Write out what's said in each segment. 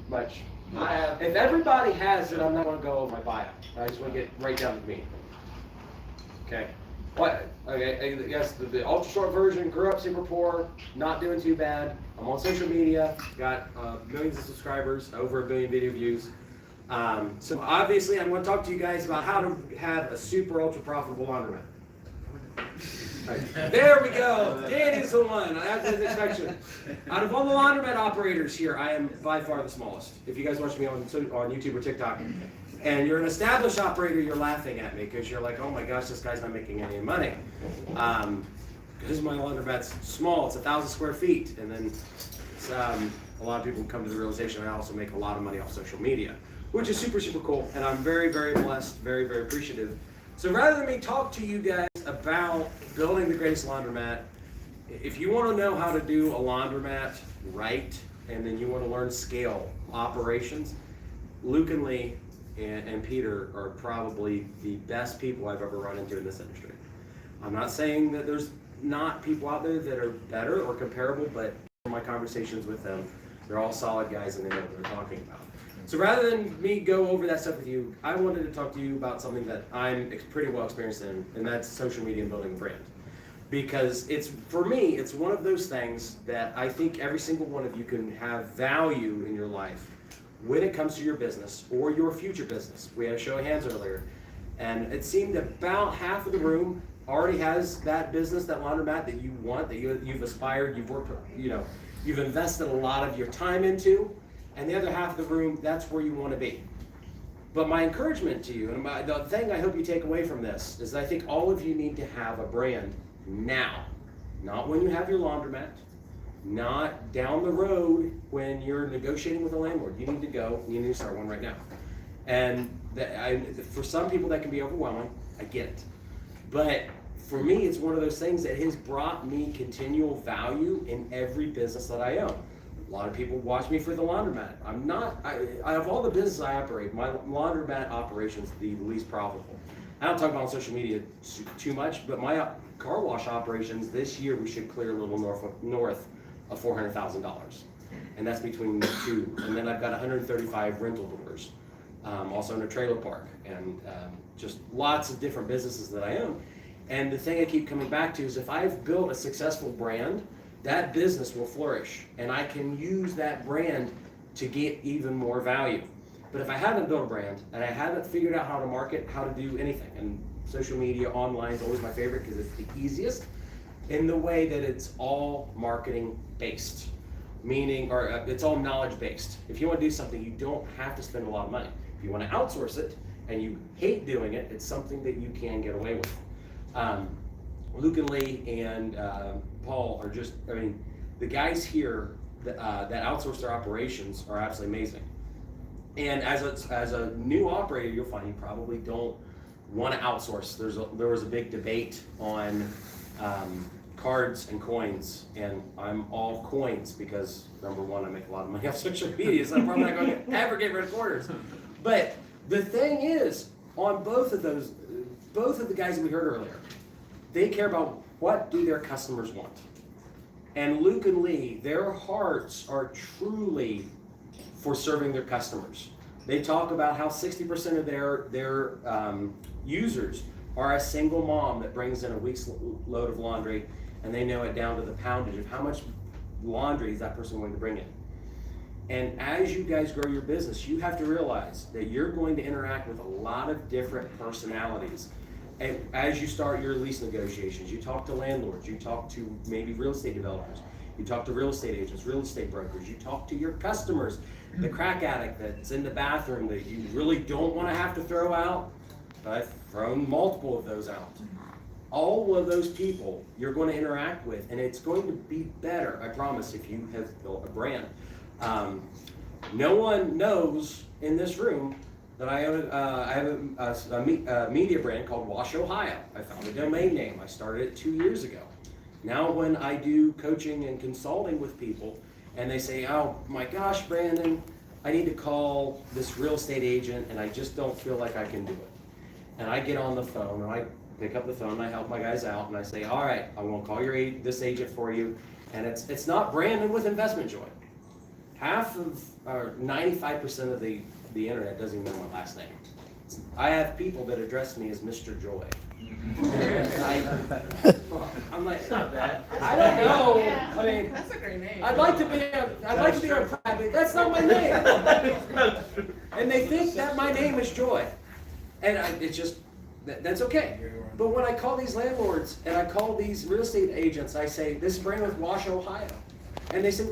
much. I have. If everybody has it, I'm not going to go over my bio. I just want to get right down to me. Okay. What? Okay. I guess the ultra short version. Grew up super poor, not doing too bad. I'm on social media. Got millions of subscribers, over 1 billion video views. So obviously, I'm going to talk to you guys about how to have a super ultra profitable laundromat. Right. There we go. Danny's the one. After the inspection. Out of all the laundromat operators here, I am by far the smallest. If you guys watch me on YouTube or TikTok, and you're an established operator, you're laughing at me because you're like, oh my gosh, this guy's not making any money. Because my laundromat's small, it's 1,000 square feet, and then a lot of people come to the realization I also make a lot of money off social media, which is super, super cool, and I'm very, very blessed, very, very appreciative. So rather than me talk to you guys about building the greatest laundromat, if you want to know how to do a laundromat right, and then you want to learn scale operations, Luke and Lee and Peter are probably the best people I've ever run into in this industry. I'm not saying that there's not people out there that are better or comparable, but in my conversations with them, they're all solid guys and they know what they're talking about. So rather than me go over that stuff with you, I wanted to talk to you about something that I'm pretty well experienced in, and that's social media and building a brand. Because for me, it's one of those things that I think every single one of you can have value in your life when it comes to your business or your future business. We had a show of hands earlier, and it seemed about half of the room already has that business, that laundromat that you want, that you've aspired, you've worked, you've invested a lot of your time into. And the other half of the room, that's where you want to be. But my encouragement to you, and the thing I hope you take away from this, is I think all of you need to have a brand now. Not when you have your laundromat, not down the road when you're negotiating with a landlord. You need to start one right now. And for some people that can be overwhelming, I get it. But for me, it's one of those things that has brought me continual value in every business that I own. A lot of people watch me for the laundromat. Out of all the businesses I operate, my laundromat operation is the least profitable. I don't talk about on social media too much, but my car wash operations this year, we should clear a little north of $400,000. And that's between the two. And then I've got 135 rental doors, also in a trailer park, and just lots of different businesses that I own. And the thing I keep coming back to is if I've built a successful brand, that business will flourish, and I can use that brand to get even more value. But if I haven't built a brand, and I haven't figured out how to market, how to do anything, and social media, online is always my favorite because it's the easiest, in the way that it's all marketing based, meaning, or it's all knowledge based. If you want to do something, you don't have to spend a lot of money. If you want to outsource it, and you hate doing it, it's something that you can get away with. Luke and Lee and Paul are just, the guys here that outsource their operations are absolutely amazing. And as a new operator, you'll find you probably don't want to outsource. There was a big debate on cards and coins, and I'm all coins because number one, I make a lot of money off social media, so I'm probably not going to ever get rid of quarters. But the thing is, on both of the guys that we heard earlier, they care about what do their customers want. And Luke and Lee, their hearts are truly for serving their customers. They talk about how 60% of their users are a single mom that brings in a week's load of laundry, and they know it down to the poundage of how much laundry is that person going to bring in. And as you guys grow your business, you have to realize that you're going to interact with a lot of different personalities. And as you start your lease negotiations, you talk to landlords, you talk to maybe real estate developers, you talk to real estate agents, real estate brokers, you talk to your customers, the crack addict that's in the bathroom that you really don't want to have to throw out. I've thrown multiple of those out. All of those people you're going to interact with, and it's going to be better, I promise, if you have built a brand. No one knows in this room that I have a media brand called Wash Ohio. I found a domain name. I started it 2 years ago. Now when I do coaching and consulting with people and they say, oh my gosh, Brandon, I need to call this real estate agent and I just don't feel like I can do it. And I get on the phone and I pick up the phone and I help my guys out and I say, all right, I'm gonna call this agent for you. And it's not Brandon with Investment Joy. half of, or 95% of the internet doesn't even know my last name. I have people that address me as Mr. Joy. I'm like, not bad. I don't know. Yeah. I mean, That's a great name. I'd like to be on private. That's not my name. And they think that my name is Joy, and it's just that's okay. But when I call these landlords and I call these real estate agents, I say this is brand with Wash, Ohio, and they say,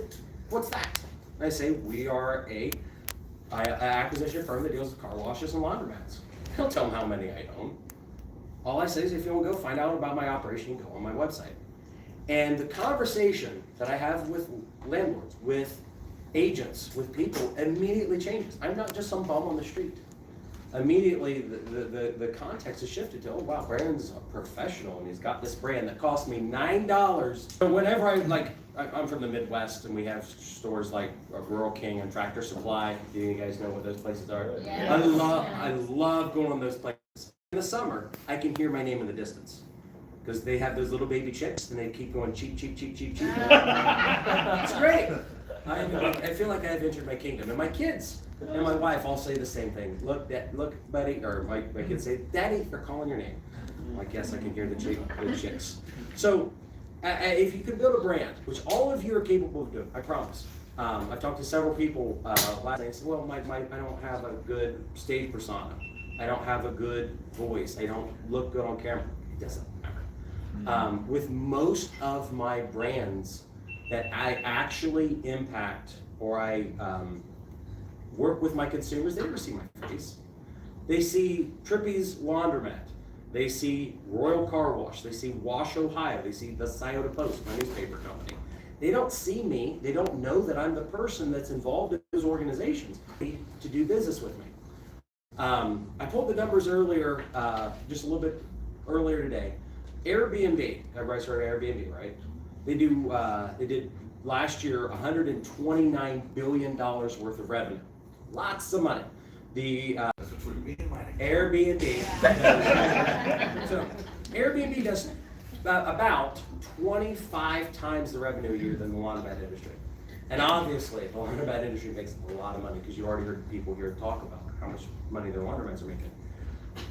"What's that?" I say we are a acquisition firm that deals with car washes and laundromats. I don't tell them how many I own. All I say is if you want to go find out about my operation, you can go on my website. And the conversation that I have with landlords, with agents, with people immediately changes. I'm not just some bum on the street. Immediately the context is shifted to, oh wow, Brandon's a professional and he's got this brand that cost me $9. So whenever I'm from the Midwest and we have stores like Rural King and Tractor Supply. Do you guys know what those places are? Yeah. I love going on those places. In the summer, I can hear my name in the distance because they have those little baby chicks and they keep going cheep, cheep, cheep, cheep, cheep. It's great. I feel like I've entered my kingdom. And my kids and my wife all say the same thing. Look, buddy, or my kids say, Daddy, they're calling your name. I'm like, yes, I can hear the chicks. So if you could build a brand, which all of you are capable of doing, I promise. I've talked to several people last night and said, well, I don't have a good stage persona. I don't have a good voice. I don't look good on camera. It doesn't matter. With most of my brands that I actually impact or I work with my consumers, they never see my face. They see Trippy's Laundromat. They see Royal Car Wash. They see Wash, Ohio. They see the Scioto Post, my newspaper company. They don't see me. They don't know that I'm the person that's involved in those organizations to do business with me. I pulled the numbers earlier, just a little bit earlier today. Airbnb, everybody's heard of Airbnb, right? They did last year $129 billion worth of revenue. Lots of money. That's what we mean, Airbnb. So Airbnb does about 25 times the revenue a year than the laundromat industry. And obviously, the laundromat industry makes a lot of money because you already heard people here talk about how much money their laundromats are making.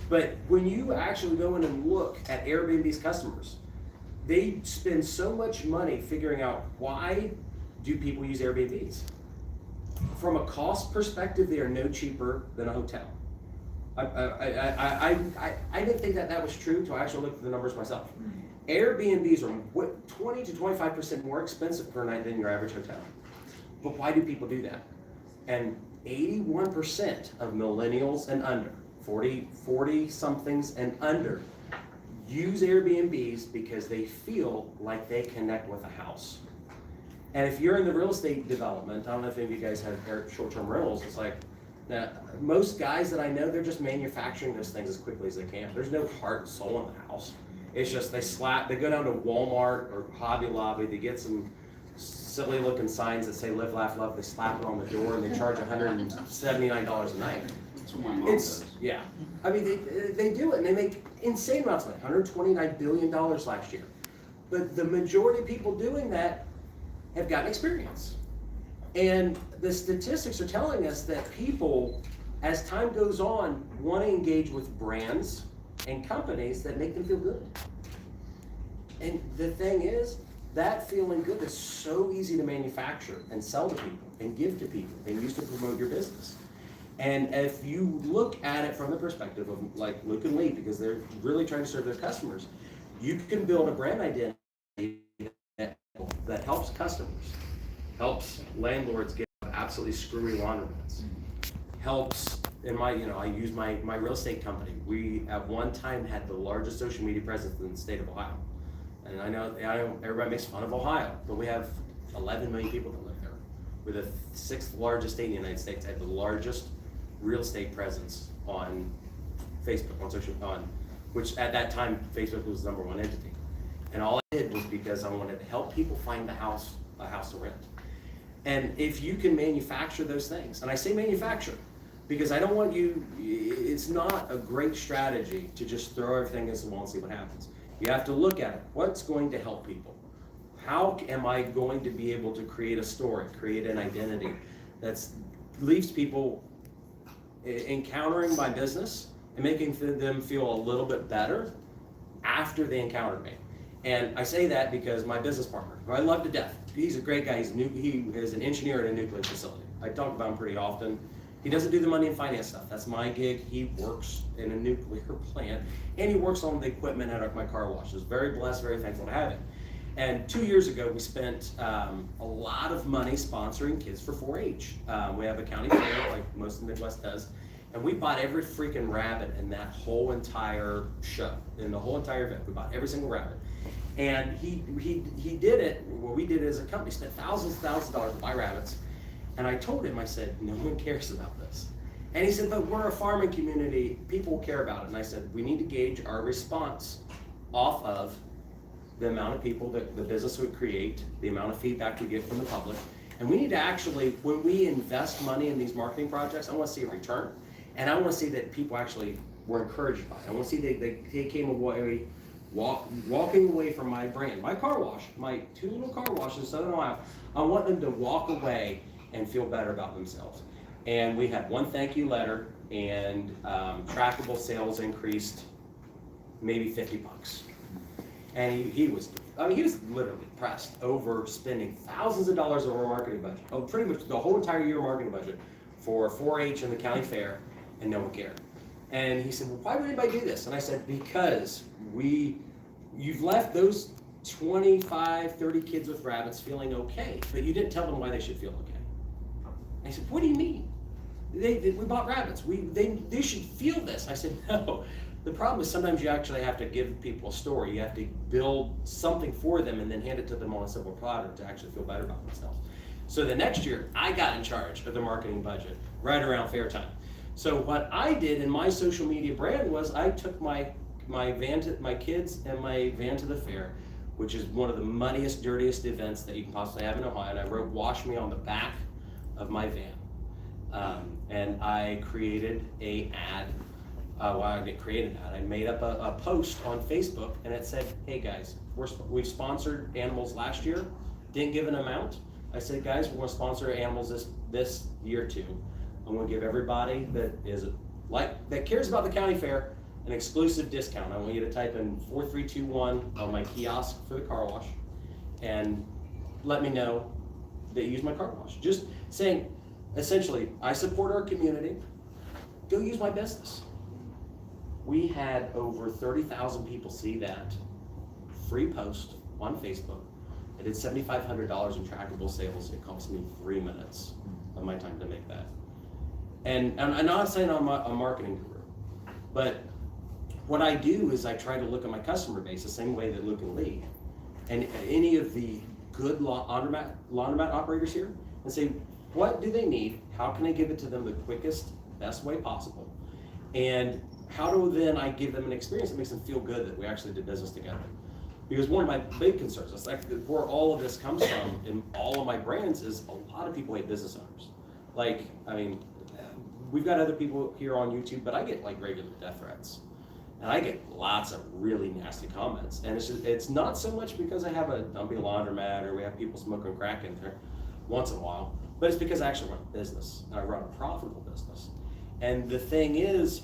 But when you actually go in and look at Airbnb's customers, they spend so much money figuring out why do people use Airbnbs. From a cost perspective, they are no cheaper than a hotel. I didn't think that was true until I actually looked at the numbers myself. Airbnbs are 20 to 25% more expensive per night than your average hotel. But why do people do that? And 81% of millennials and under, 40 somethings and under, use Airbnbs because they feel like they connect with a house. And if you're in the real estate development, I don't know if any of you guys have short-term rentals, it's like, most guys that I know, they're just manufacturing those things as quickly as they can. There's no heart and soul in the house. It's just they go down to Walmart or Hobby Lobby, they get some silly looking signs that say live, laugh, love, they slap it on the door and they charge $179 a night. That's what my mom does. Yeah. I mean, they do it and they make insane amounts of money, $129 billion last year. But the majority of people doing that have gotten experience. And the statistics are telling us that people, as time goes on, want to engage with brands and companies that make them feel good. And the thing is, that feeling good is so easy to manufacture and sell to people and give to people and use to promote your business. And if you look at it from the perspective of like Luke and Lee, because they're really trying to serve their customers, you can build a brand identity that helps customers, helps landlords get absolutely screwy laundromats, helps in I use my real estate company. We at one time had the largest social media presence in the state of Ohio. And I know everybody makes fun of Ohio, but we have 11 million people that live there. We're the 6th largest state in the United States. I had the largest real estate presence on Facebook, which at that time, Facebook was the #1 entity. And all I did was because I wanted to help people find a house to rent. And if you can manufacture those things, and I say manufacture, because I don't want it's not a great strategy to just throw everything against the wall and see what happens. You have to look at it. What's going to help people? how am I going to be able to create a story, create an identity that leaves people encountering my business and making them feel a little bit better after they encountered me. And I say that because my business partner, who I love to death, he's a great guy. He is an engineer at a nuclear facility. I talk about him pretty often. He doesn't do the money and finance stuff. That's my gig. He works in a nuclear plant, and he works on the equipment at my car wash. I was very blessed, very thankful to have it. And 2 years ago, we spent a lot of money sponsoring kids for 4-H. We have a county fair, like most of the Midwest does, and we bought every freaking rabbit in that whole entire show, in the whole entire event. We bought every single rabbit. And he did it, well, we did it as a company, spent thousands of dollars to buy rabbits. And I told him, I said, no one cares about this. And he said, but we're a farming community, people care about it. And I said, we need to gauge our response off of the amount of people that the business would create, the amount of feedback we get from the public. And we need to actually, when we invest money in these marketing projects, I want to see a return. And I want to see that people actually were encouraged by it. I want to see they came away, walking away from my brand, my car wash, my 2 little car washes in Southern Ohio. I want them to walk away and feel better about themselves. And we had 1 thank you letter, and trackable sales increased maybe $50. And he was literally depressed over spending thousands of dollars over a marketing budget, pretty much the whole entire year marketing budget for 4-H and the county fair, and no one cared. And he said, well, why would anybody do this? And I said, because you've left those 25, 30 kids with rabbits feeling okay, but you didn't tell them why they should feel okay. And he said, what do you mean? We bought rabbits. They should feel this. I said, no. The problem is sometimes you actually have to give people a story. You have to build something for them and then hand it to them on a simple platter to actually feel better about themselves. So the next year, I got in charge of the marketing budget right around fair time. So what I did in my social media brand was I took my kids and my van to the fair, which is one of the muddiest, dirtiest events that you can possibly have in Ohio, and I wrote "Wash Me" on the back of my van. And I created a ad. I didn't create an ad. I made up a post on Facebook, and it said, hey guys, we've sponsored animals last year, didn't give an amount. I said, guys, we're going to sponsor animals this year too. I'm going to give everybody that cares about the county fair an exclusive discount. I want you to type in 4321 on my kiosk for the car wash and let me know that you use my car wash. Just saying, essentially, I support our community, go use my business. We had over 30,000 people see that free post on Facebook. I did $7,500 in trackable sales. It cost me 3 minutes of my time to make that. And I'm not saying I'm a marketing guru, but what I do is I try to look at my customer base the same way that Luke and Lee, and any of the good laundromat operators here, and say, what do they need? How can I give it to them the quickest, best way possible? And how do then I give them an experience that makes them feel good that we actually did business together? Because one of my big concerns, it's like where all of this comes from in all of my brands, is a lot of people hate business owners. Like, I mean, we've got other people here on YouTube, but I get like regular death threats. And I get lots of really nasty comments. And it's not so much because I have a dumpy laundromat or we have people smoking crack in there once in a while, but it's because I actually run a business. And I run a profitable business. And the thing is,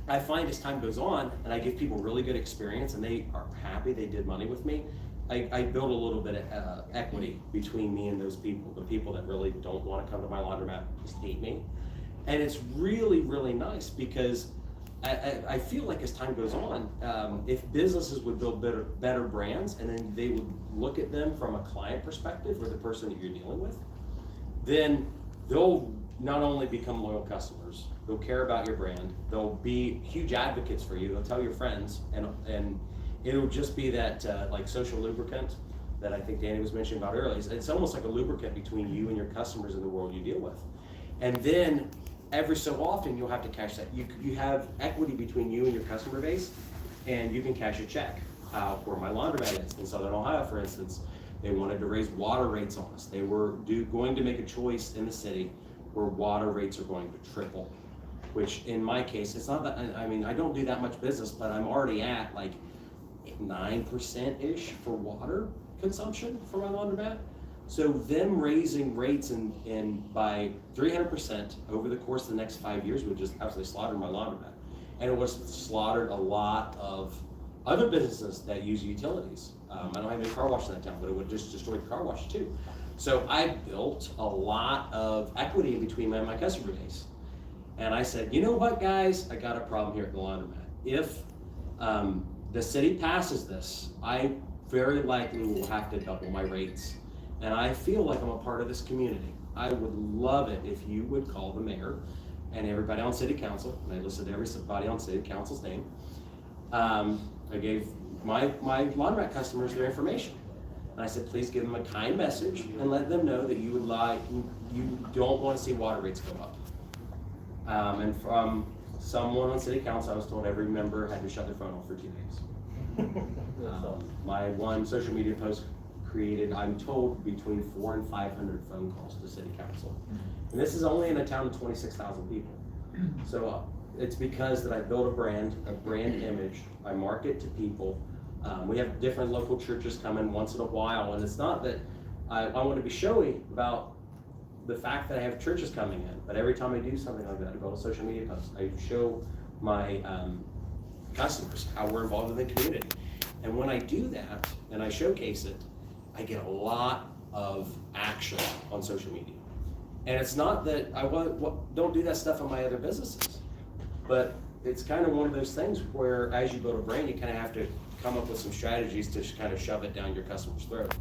I find as time goes on and I give people really good experience and they are happy they did money with me, I build a little bit of equity between me and those people, the people that really don't want to come to my laundromat, just hate me. And it's really, really nice because I feel like as time goes on, if businesses would build better brands and then they would look at them from a client perspective or the person that you're dealing with, then they'll not only become loyal customers, they'll care about your brand, they'll be huge advocates for you, they'll tell your friends, and it'll just be that like social lubricant that I think Danny was mentioning about earlier. It's almost like a lubricant between you and your customers in the world you deal with. And then every so often you'll have to cash that. You have equity between you and your customer base, and you can cash a check. Where my laundromat is in Southern Ohio, for instance, they wanted to raise water rates on us. They were going to make a choice in the city where water rates are going to triple, which in my case, it's not that, I mean, I don't do that much business, but I'm already at like 9%-ish for water consumption for my laundromat. So them raising rates by 300% over the course of the next 5 years would just absolutely slaughter my laundromat. And it was slaughtered a lot of other businesses that use utilities. I don't have any car wash in that town, but it would just destroy the car wash too. So I built a lot of equity in between my customer base. And I said, you know what, guys, I got a problem here at the laundromat. If the city passes this, I very likely will have to double my rates. And I feel like I'm a part of this community. I would love it if you would call the mayor and everybody on city council, and I listed everybody on city council's name. I gave my laundromat customers their information. And I said, please give them a kind message and let them know that you don't want to see water rates go up. And from someone on city council, I was told every member had to shut their phone off for 2 days. My one social media post created, I'm told, between 400 and 500 phone calls to city council. And this is only in a town of 26,000 people. So it's because that I built a brand image, I market to people. We have different local churches come in once in a while, and it's not that I want to be showy about the fact that I have churches coming in, but every time I do something like that, I build a social media post. I show my customers how we're involved in the community. And when I do that, and I showcase it, I get a lot of action on social media. And it's not that I don't do that stuff on my other businesses, but it's kind of one of those things where as you build a brand, you kind of have to come up with some strategies to kind of shove it down your customer's throat.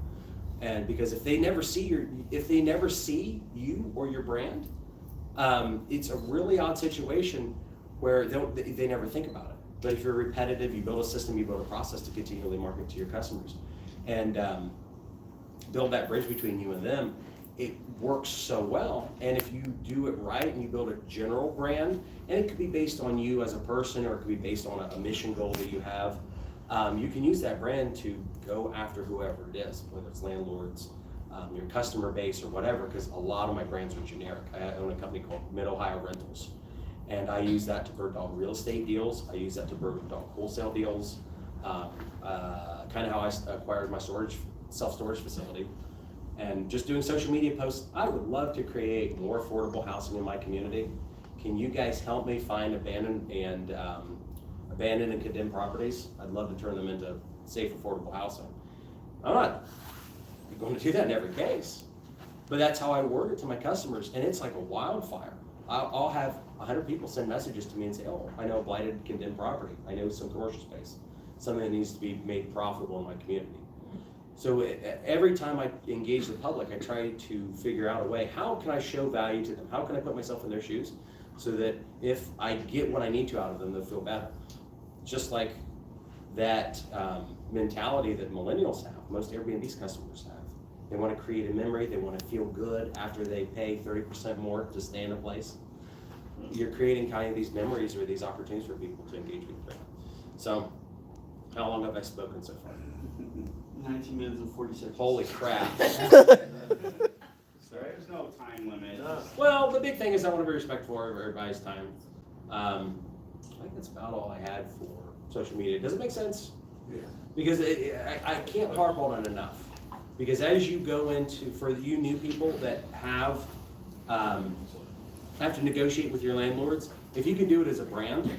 And because if they never see you or your brand, it's a really odd situation where they never think about it. But if you're repetitive, you build a system, you build a process to continually market to your customers, and build that bridge between you and them, it works so well. And if you do it right and you build a general brand, and it could be based on you as a person, or it could be based on a mission goal that you have, you can use that brand to go after whoever it is, whether it's landlords, your customer base, or whatever, because a lot of my brands are generic. I own a company called Mid-Ohio Rentals, and I use that to bird dog real estate deals. I use that to bird dog wholesale deals, kind of how I acquired my self-storage facility. And just doing social media posts. I would love to create more affordable housing in my community. Can you guys help me find abandoned and condemned properties? I'd love to turn them into safe, affordable housing. I'm not going to do that in every case, but that's how I word it to my customers, and it's like a wildfire. I'll have 100 people send messages to me and say, oh, I know a blighted, condemned property. I know some commercial space, something that needs to be made profitable in my community. So every time I engage the public, I try to figure out a way, how can I show value to them? How can I put myself in their shoes so that if I get what I need to out of them, they'll feel better? Just like that mentality that millennials have, most Airbnb's customers have. They want to create a memory, they want to feel good after they pay 30% more to stay in a place. You're creating kind of these memories or these opportunities for people to engage with them. So, how long have I spoken so far? 19 minutes and 40 seconds. Holy crap. There's no time limit. Well, the big thing is I want to be respectful of everybody's time. I think that's about all I had for social media. Does it make sense? Yeah. Because I can't harp on it enough. Because as you go into, for you new people that have to negotiate with your landlords, if you can do it as a brand,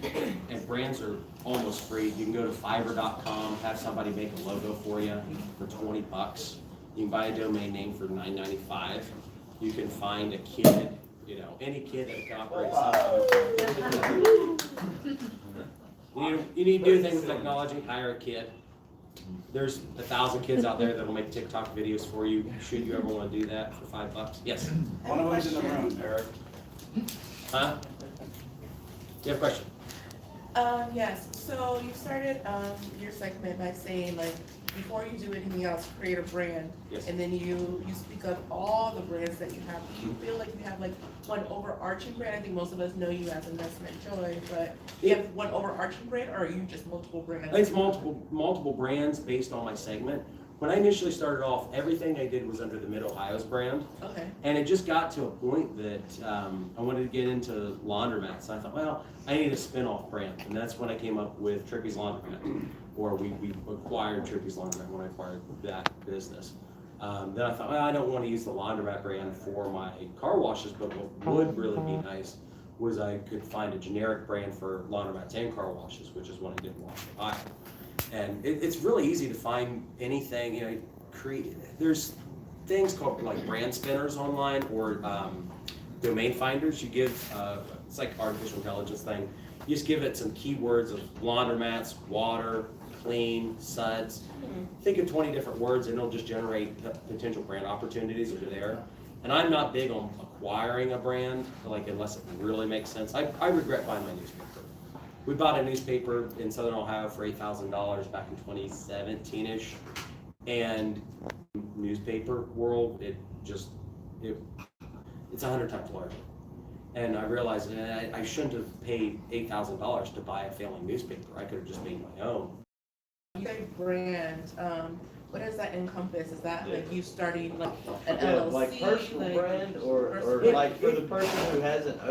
and brands are almost free, you can go to Fiverr.com, have somebody make a logo for you for $20. You can buy a domain name for $9.95. You can find a kid, any kid that can operate something. You need to do things with technology, hire a kid. There's 1,000 kids out there that will make TikTok videos for you. Should you ever want to do that for $5? Yes. One of them's in the room, Eric. Huh? You have a question? Yes, so you started your segment by saying, like, before you do anything else, create a brand. Yes. And then you speak of all the brands that you have. Do you feel like you have like one overarching brand? I think most of us know you as Investment Joy, but do you have one overarching brand, or are you just multiple brands? It's multiple brands based on my segment. when I initially started off, everything I did was under the Mid-Ohio's brand. Okay. And it just got to a point that I wanted to get into laundromats. I thought, well, I need a spin-off brand. And that's when I came up with Trippy's Laundromat, or we acquired Trippy's Laundromat when I acquired that business. Then I thought, well, I don't want to use the laundromat brand for my car washes, but what would really be nice was I could find a generic brand for laundromats and car washes, which is what I did in Ohio. And it's really easy to find anything, there's things called like brand spinners online or domain finders. You give, it's like artificial intelligence thing. You just give it some keywords of laundromats, water, clean, suds. Think of 20 different words and it'll just generate potential brand opportunities that are there. And I'm not big on acquiring a brand, like unless it really makes sense. I regret buying my newspaper. We bought a newspaper in Southern Ohio for $8,000 back in 2017-ish. And newspaper world, it's 100 times larger. And I realized that I shouldn't have paid $8,000 to buy a failing newspaper. I could have just made my own. You say brand, what does that encompass? Is that like you starting like an Yeah, LLC? like personal like brand or personal- like for the person who hasn't